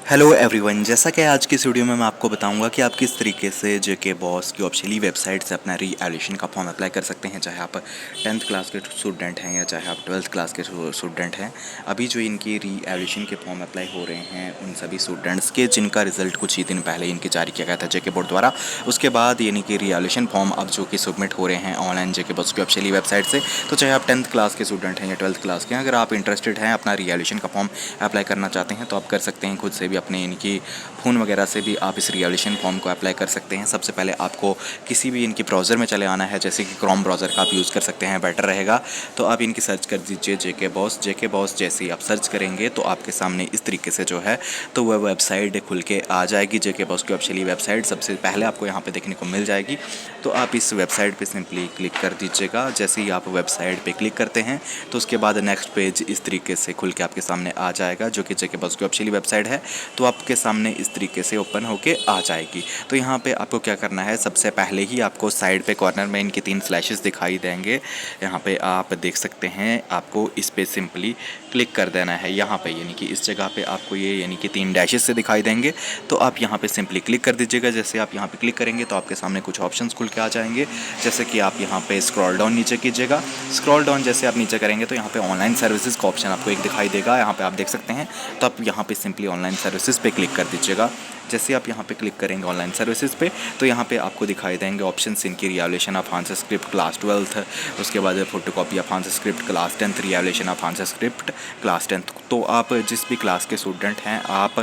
Hello everyone, जैसा कि आज की इस वीडियो में मैं आपको बताऊंगा कि आप किस तरीके से जेके बॉस की ऑफिशियली वेबसाइट से अपना री एवल्यूशन का फॉर्म अप्लाई कर सकते हैं। चाहे आप 10th क्लास के स्टूडेंट हैं या चाहे आप 12th क्लास के स्टूडेंट हैं। अभी जो इनकी री एवल्यूशन के फॉर्म अप्लाई हो रहे हैं उन सभी स्टूडेंट्स के जिनका रिजल्ट कुछ ही दिन पहले इनके जारी किया गया था जेके बोर्ड द्वारा। उसके बाद यानी कि री एवल्यूशन फॉर्म अब जो कि सबमिट हो रहे हैं ऑनलाइन जेके बॉस की ऑफिशियली वेबसाइट से। तो चाहे आप 10th क्लास के स्टूडेंट हैं या 12th क्लास के हैं, अगर आप इंटरेस्टेड हैं अपना री एवल्यूशन का फॉर्म अप्लाई करना चाहते हैं तो आप कर सकते हैं। खुद से भी अपने इनकी फ़ोन वगैरह से भी आप इस रिवॉल्यूशन फॉर्म को अप्लाई कर सकते हैं। सबसे पहले आपको किसी भी इनकी ब्राउज़र में चले आना है, जैसे कि क्रोम ब्राउज़र का आप यूज़ कर सकते हैं, बेटर रहेगा। तो आप इनकी सर्च कर दीजिए जेके बॉस जैसे ही आप सर्च करेंगे तो आपके सामने इस तरीके से जो है तो वह वेबसाइट खुल के आ जाएगी। जेके बॉस की ऑफिशियली वेबसाइट सबसे पहले आपको यहाँ पे देखने को मिल जाएगी। तो आप इस वेबसाइट पे सिंपली क्लिक कर दीजिएगा। जैसे ही आप वेबसाइट पे क्लिक करते हैं तो उसके बाद नेक्स्ट पेज इस तरीके से खुल के आपके सामने आ जाएगा, जो कि जेके बॉस की ऑफिशियली वेबसाइट है। तो आपके सामने इस तरीके से ओपन होके आ जाएगी। तो यहाँ पे आपको क्या करना है, सबसे पहले ही आपको साइड पे कॉर्नर में इनके 3 फ्लैशेस दिखाई देंगे। यहाँ पे आप देख सकते हैं, आपको इस पे सिंपली क्लिक कर देना है। यहाँ पे यानी कि इस जगह पे आपको ये यानी कि 3 डैशेस से दिखाई देंगे। तो आप यहाँ पे सिंपली क्लिक कर दीजिएगा। जैसे आप यहाँ पे क्लिक करेंगे तो आपके सामने कुछ ऑप्शंस खुल के आ जाएंगे। जैसे कि आप यहाँ पे स्क्रॉल डाउन नीचे कीजिएगा। स्क्रॉल डाउन जैसे आप नीचे करेंगे तो यहाँ पे ऑनलाइन सर्विसेज का ऑप्शन आपको एक दिखाई देगा। यहाँ पे आप देख सकते हैं। तो आप यहाँ पे सिंपली ऑनलाइन सर्विसेज पे क्लिक कर दीजिएगा। जैसे आप यहाँ पे क्लिक करेंगे ऑनलाइन सर्विसेज पे तो यहाँ पे आपको दिखाई देंगे ऑप्शंस इनकी revolution of answer script class 12th, उसके बाद photocopy of answer script class 10th, revolution of answer script class 10th। तो आप जिस भी क्लास के स्टूडेंट हैं, आप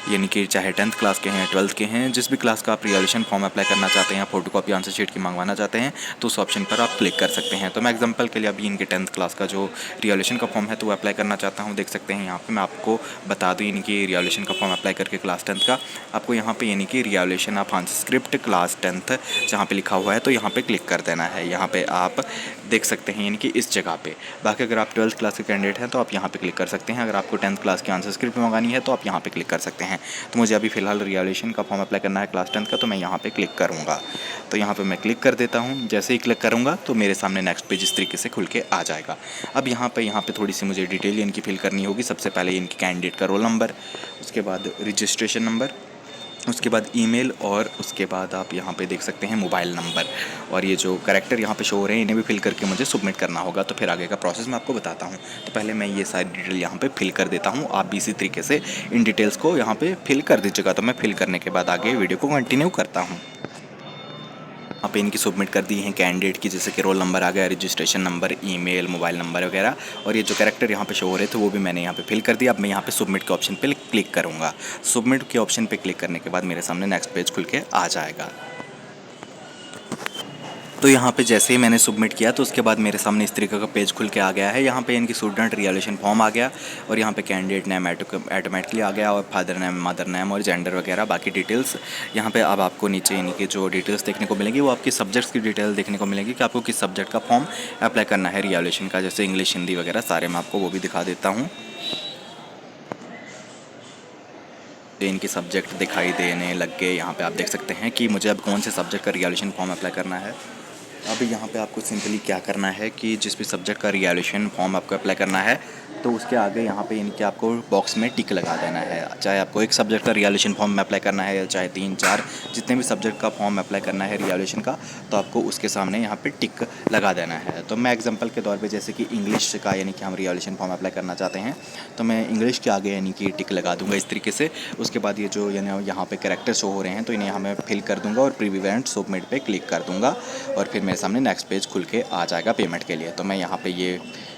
यानी कि चाहे 10th क्लास के हैं 12th के हैं, जिस भी क्लास का आप रिवॉल्यूशन फॉर्म अप्लाई करना चाहते हैं, फोटोकॉपी आंसर शीट की मंगवाना चाहते हैं तो उस ऑप्शन पर आप क्लिक कर सकते हैं। तो मैं एग्जाम्पल के लिए अभी इनके 10th क्लास का जो रिवॉल्यूशन का फॉर्म है तो वो अप्लाई करना चाहता हूँ। देख सकते हैं यहाँ पे मैं आपको बता दूँ इनकी रिवॉल्यूशन का फॉर्म अप्लाई करके क्लास 10th का आपको यहाँ पे यानी कि revolution of answer script class 10th जहाँ पे लिखा हुआ है तो यहाँ पे क्लिक कर देना है। यहाँ पे आप देख सकते हैं यानी कि इस जगह पे। बाकी अगर आप 12th क्लास के कैंडिडेट हैं तो आप यहाँ पे क्लिक कर सकते हैं। अगर आपको 10th क्लास की आंसर स्क्रिप्ट मंगानी है तो आप यहाँ पे क्लिक कर सकते हैं। तो मुझे अभी फ़िलहाल रिवॉल्यूशन का फॉर्म अप्लाई करना है क्लास 10th का, तो मैं यहाँ पे क्लिक करूँगा। तो यहाँ पे मैं क्लिक कर देता हूँ। जैसे ही क्लिक करूँगा तो मेरे सामने नेक्स्ट पेज इस तरीके से खुल के आ जाएगा। अब यहाँ पे थोड़ी सी मुझे डिटेल इनकी फिल करनी होगी। सबसे पहले इनकी कैंडिडेट का रोल नंबर, उसके बाद रजिस्ट्रेशन नंबर, उसके बाद ईमेल और उसके बाद आप यहाँ पे देख सकते हैं मोबाइल नंबर। और ये जो कैरेक्टर यहाँ पे शो हो रहे हैं इन्हें भी फिल करके मुझे सबमिट करना होगा। तो फिर आगे का प्रोसेस मैं आपको बताता हूँ। तो पहले मैं ये सारी डिटेल यहाँ पे फिल कर देता हूँ। आप भी इसी तरीके से इन डिटेल्स को यहाँ पे फिल कर दीजिएगा। तो मैं फिल करने के बाद आगे वीडियो को कंटिन्यू करता हूँ। यहाँ पे इनकी सबमिट कर दी हैं कैंडिडेट की, जैसे कि रोल नंबर आ गया, registration number, email, mobile number वगैरह। और ये जो कैरेक्टर यहाँ पे शो हो रहे थे वो भी मैंने यहाँ पे फिल कर दिया। अब मैं यहाँ पे सबमिट के ऑप्शन पे क्लिक करूँगा। सबमिट के ऑप्शन पे क्लिक करने के बाद मेरे सामने नेक्स्ट पेज खुल के आ जाएगा। तो यहाँ पे जैसे ही मैंने सबमिट किया तो उसके बाद मेरे सामने इस तरीके का पेज खुल के आ गया है। यहाँ पे इनकी स्टूडेंट रिवॉल्यूशन फॉर्म आ गया और यहाँ पे कैंडिडेट नेम ऑटोमेटिकली आ गया और फादर नेम, मदर नेम और जेंडर वगैरह बाकी डिटेल्स। यहाँ पे अब आपको नीचे इनकी जो डिटेल्स देखने को मिलेंगी वो आपकी सब्जेक्ट्स की डिटेल देखने को मिलेगी कि आपको किस सब्जेक्ट का फॉर्म अप्लाई करना है रिवॉल्यूशन का, जैसे इंग्लिश, हिंदी वगैरह सारे मैं आपको वो भी दिखा देता हूँ। इनके सब्जेक्ट दिखाई देने लग गए। यहाँ पे आप देख सकते हैं कि मुझे अब कौन से सब्जेक्ट का रिवॉल्यूशन फॉर्म अप्लाई करना है। अब यहाँ पे आपको सिंपली क्या करना है कि जिस भी सब्जेक्ट का रिवॉल्यूशन फॉर्म आपको अप्लाई करना है तो उसके आगे यहाँ पे इनके आपको बॉक्स में टिक लगा देना है। चाहे आपको एक सब्जेक्ट का रिवॉल्यूशन फॉर्म अप्लाई करना है या चाहे 3-4 जितने भी सब्जेक्ट का फॉर्म अप्लाई करना है रिवॉल्यूशन का, तो आपको उसके सामने यहाँ पे टिक लगा देना है। तो मैं एग्जांपल के तौर पे जैसे कि इंग्लिश का यानी कि हम रिवॉल्यूशन फॉर्म अप्लाई करना चाहते हैं तो मैं इंग्लिश के आगे यानी कि टिक लगा दूँगा इस तरीके से। उसके बाद ये जो यानी यहाँ पे कैरेक्टर शो हो रहे हैं तो इन्हें यहाँ मैं फिल कर दूँगा और प्रीव्यू एंड सबमिट पे क्लिक कर दूँगा और फिर मेरे सामने नेक्स्ट पेज खुल के आ जाएगा पेमेंट के लिए। तो मैं यहाँ पे ये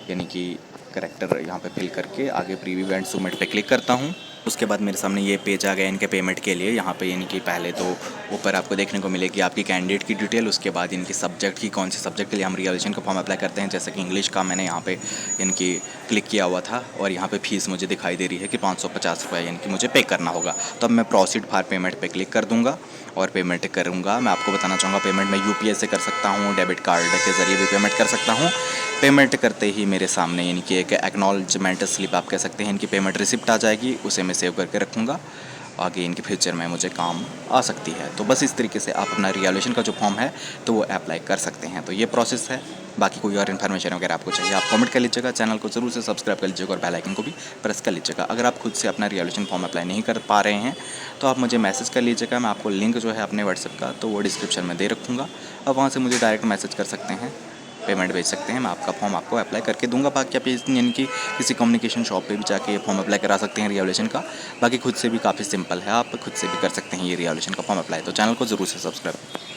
यानी कि करेक्टर यहाँ पे फिल करके आगे प्रीव्यू एंड सबमिट पे क्लिक करता हूँ। उसके बाद मेरे सामने ये पेज आ गया इनके पेमेंट के लिए। यहाँ पे यानी कि पहले तो ऊपर आपको देखने को मिलेगी आपकी कैंडिडेट की डिटेल, उसके बाद इनकी सब्जेक्ट की कौन से सब्जेक्ट के लिए हम रिवॉल्यूशन का फॉर्म अप्लाई करते हैं, जैसे कि इंग्लिश का मैंने यहाँ पे इनकी क्लिक किया हुआ था और यहाँ पे फीस मुझे दिखाई दे रही है कि 550 रुपये यानी कि मुझे पे करना होगा। तो अब मैं प्रोसीड फॉर पेमेंट पे क्लिक कर दूँगा और पेमेंट करूँगा। मैं आपको बताना चाहूँगा पेमेंट मैं यूपीआई से कर सकता हूँ, डेबिट कार्ड के ज़रिए भी पेमेंट कर सकता हूँ। पेमेंट करते ही मेरे सामने यानी कि एक एक्नॉलेजमेंट स्लिप आप कह सकते हैं इनकी पेमेंट रिसिप्ट आ जाएगी, उसे मैं सेव करके रखूँगा। आगे इनके फ्यूचर में मुझे काम आ सकती है। तो बस इस तरीके से आप अपना रिवॉल्यूशन का जो फॉर्म है तो वो अप्लाई कर सकते हैं। तो ये प्रोसेस है। बाकी कोई और इन्फॉर्मेशन वगैरह आपको चाहिए आप कमेंट कर लीजिएगा, चैनल को जरूर से सब्सक्राइब कर लीजिएगा और बेल आइकन को भी प्रेस कर लीजिएगा। अगर आप खुद से अपना रीवैल्यूएशन फॉर्म अप्लाई नहीं कर पा रहे हैं तो आप मुझे मैसेज कर लीजिएगा, मैं आपको लिंक जो है अपने व्हाट्सएप का तो वो डिस्क्रिप्शन में दे रखूँगा। आप वहाँ से मुझे डायरेक्ट मैसेज कर सकते हैं, पेमेंट भेज सकते हैं, मैं आपका फॉर्म आपको अप्लाई करके दूंगा। बाकी आप यानी कि किसी कम्युनिकेशन शॉप पे भी जाके फॉर्म अप्लाई करा सकते हैं रीवैल्यूएशन का। बाकी खुद से भी काफ़ी सिंपल है, आप खुद से भी कर सकते हैं ये रीवैल्यूएशन का फॉर्म अप्लाई। तो चैनल को ज़रूर से सब्सक्राइब